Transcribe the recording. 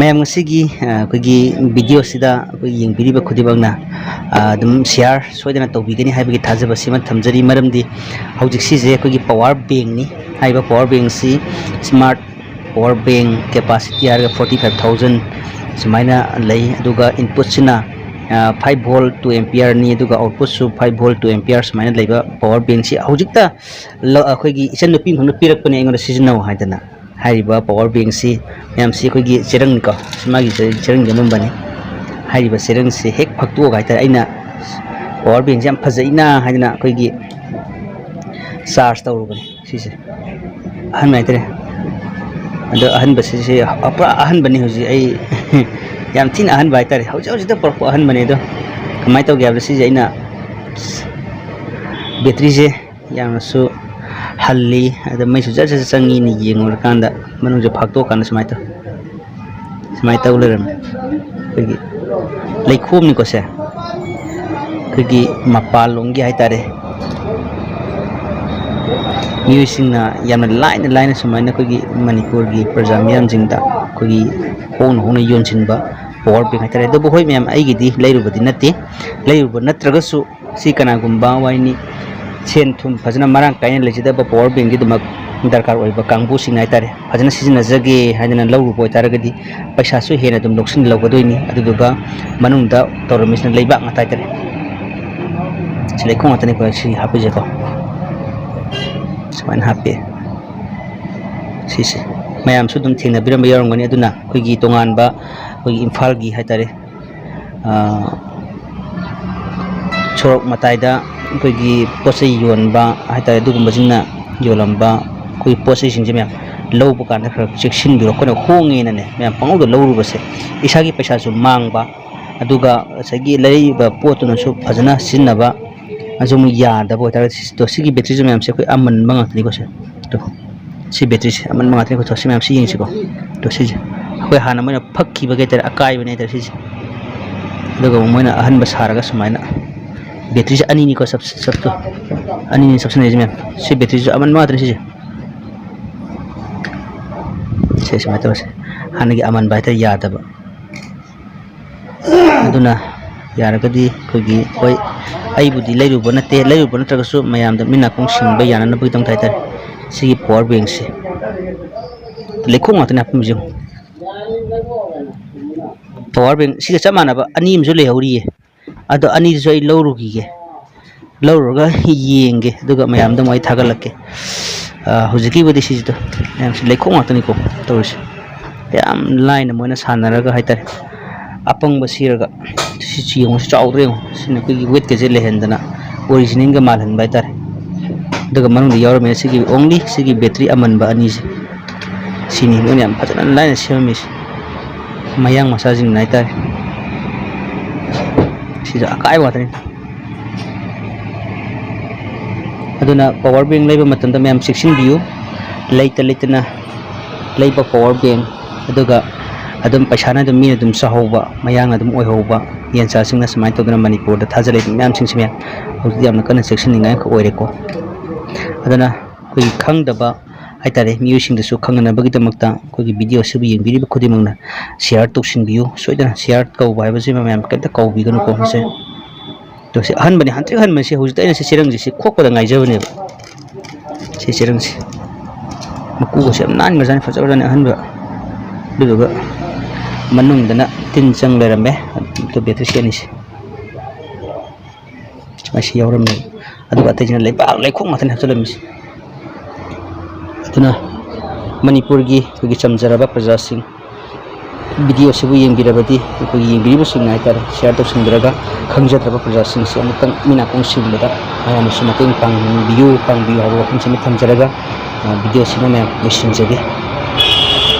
ma'am की video young खुदीबना share सोदना तौबीगनी है थाजबसी थमजरी मरमदी हौजिक्सीजे अखोगी power bank नि पावर बैंक से स्मार्ट पावर बैंक कैपेसिटी है 45,000 सुमाइना लई अदुगा इनपुट सिना 5 वोल्ट 2 एम्पियर नि अदुगा आउटपुट सु 5 वोल्ट 2 एम्पियर सुमाइना लेबा पावर बैंक से हौजिक्ता अखोगी इचन नुपी हमन पिरकपने एंगोना सिजनौ हाइदना हाइबा पावर बैंक से मैम से अखोगी चेरंग को मागी चेरंग जमबनी हाइबा चेरंग से हेक फक्तो गाइता अइना पावर बैंक से फजैना हाइदना अखोगी चार्ज तौरबनी सिसे अहन माइतरे अदो अहन बसे से अपरा अहन बनी होजी आई याम थिन अहन बाइतारे हौज हौज त पर अहन बने दो कमाइ तो ग्याब से अइना बैटरी से यामसु हल्ली अदो मैसु जज चंगी नि येंगोर कांदा मनु जो फाक्तो कान समाइ तो लेरम कगी लेखोम नि कोसे कगी मपाल लोंगी हाइतारे म्यूसिंगना यामना लाइन सुमाइना कगी मणिपुर की प्रजा मियाम जिंगदा कगी होन योनसिनबा पावर बैंक हाइतारे दो होय मैम आइगिदी लेरुबदी नते लेरुब नत्रगसु सी कनागुंबा वाइनी सेन थुम फजना मरांग कायन लेजिदबा पावर बैंक की दमक दरकार ओइबा कांगबु सिंग हाइतारे फजना सिजनजगे हाइदना लौरुब ओइतारगदी पैसासु हेना दम लोक्सिन लौगदोइनी अदुदुगा मनुंगदा तौरमिसना लेबा ngataitare सिलेखों ngatani ko si hapije ko सुमान हापे सिसे मैम सुदम थेंना बिरम यारंगनी अदुना खुगी तोंगानबा खुगी इम्फाल की हाइतारे छोरक मताइदा खुगी पोसै योनबा हाइतारे दुगुमजिंगना योलंबा खुगी पोसै सिंजे मैम लौब कान खर चेक्सिन बिरो कोन होंगेना ने मैम पंगदो लौरुबसे इसागी पैसा सु मांगबा अदुगा सगी लैबा पोतुना सु फजना सिनबा अजुम यादब होता तो सी बैटरी जो मैम से कोई अमन मंगातनी को से तो सी बैटरी से अमन मंगातनी को तो सी मैम सी यंग से को तो सी कोई हाना मैंने फक्की बगे तेरे अकाई बने तेरे सी लोगों मैंने अहन बस हारगा सुमाइना बैटरी से अनी को सब तो अनी सबसे नहीं मैम सी बैटरी जो अमन मंगातनी सी से मतलब से हाना की अमन बाइटर यादब अदुना यारगदी कोई कोई अबुदी लेरुब नते लेरुब नत्रगसु मयाम द मिना कों सिंग बे याना नबुई तंग थाइतर सी पावर बैंक से लेखों ngata na pumjum power bank सी चा मानबा अनि मजु लेहौरी अदो अनि जो लौरु गे लौरुगा येंगे दुगा मयाम द मै थागलके हुजिकी बदि सी तो लेखों ngata ni को तोरस याम लाइन मोना सानरगा हाइतर अपंग बसीरगा सिचियों चाउरे सिन कोई वेट के जे लेहंदना ओरिजिनल का मालहन बाइतार दगा मनु यावर में सिगी ओनली सिगी बैटरी अमन बा अनि सिनी मोन याम फजना लाइन सेमिस मयांग मसाजिंग नाइतार सिजा अकाय वातनी अदुना पावर बैंक लेबा मतंदा मैम 16 व्यू लेतना लेबा पावर बैंक अदुगा अदम पैसाना दम मीना दम साहौबा मयांग दम ओइहौबा येनसा सिंगना समाइ तोदना मणिपुर दा थाजले मैम सिंग मैम हौजि यामना कन सेक्शन निंगाय को ओइरेको अदना कोई खंगदबा हाइतारे म्यूसिंग दसु खंगना बगी दमकता कोई वीडियो सुबि यंगबिरिबा खुदिमंगना शेयर तोक्सिनबियु सोइदना शेयर कौ बायबसे मैम केता कौबिगनु को हसे तो से हन बने हंत्रि हन मनसे हौजि तैना से चिरंग से खोकपदा गाइजबने से चिरंग से मकु को से नान मजान फजबदाने हनबा दुदुगा मनुंगदना तिन चंग लेरमे तो बैटरी से निसे मासी यावरमे अदुगा तैजना लेखों माथन हचलमिस अदुना मणिपुर की कोई चमजरबा प्रजा सिंह वीडियो से वो यंगिरबदी कोई यंगिरिबो सिंग हाइतार शेयर तो सिंगरगा खंगजत्रबा प्रजा सिंह से अमुतंग मिना कों सिंगबदा आयाम सुमतें पांग बियो हाबो वखन से थमजरगा वीडियो से मैं मिशन जगे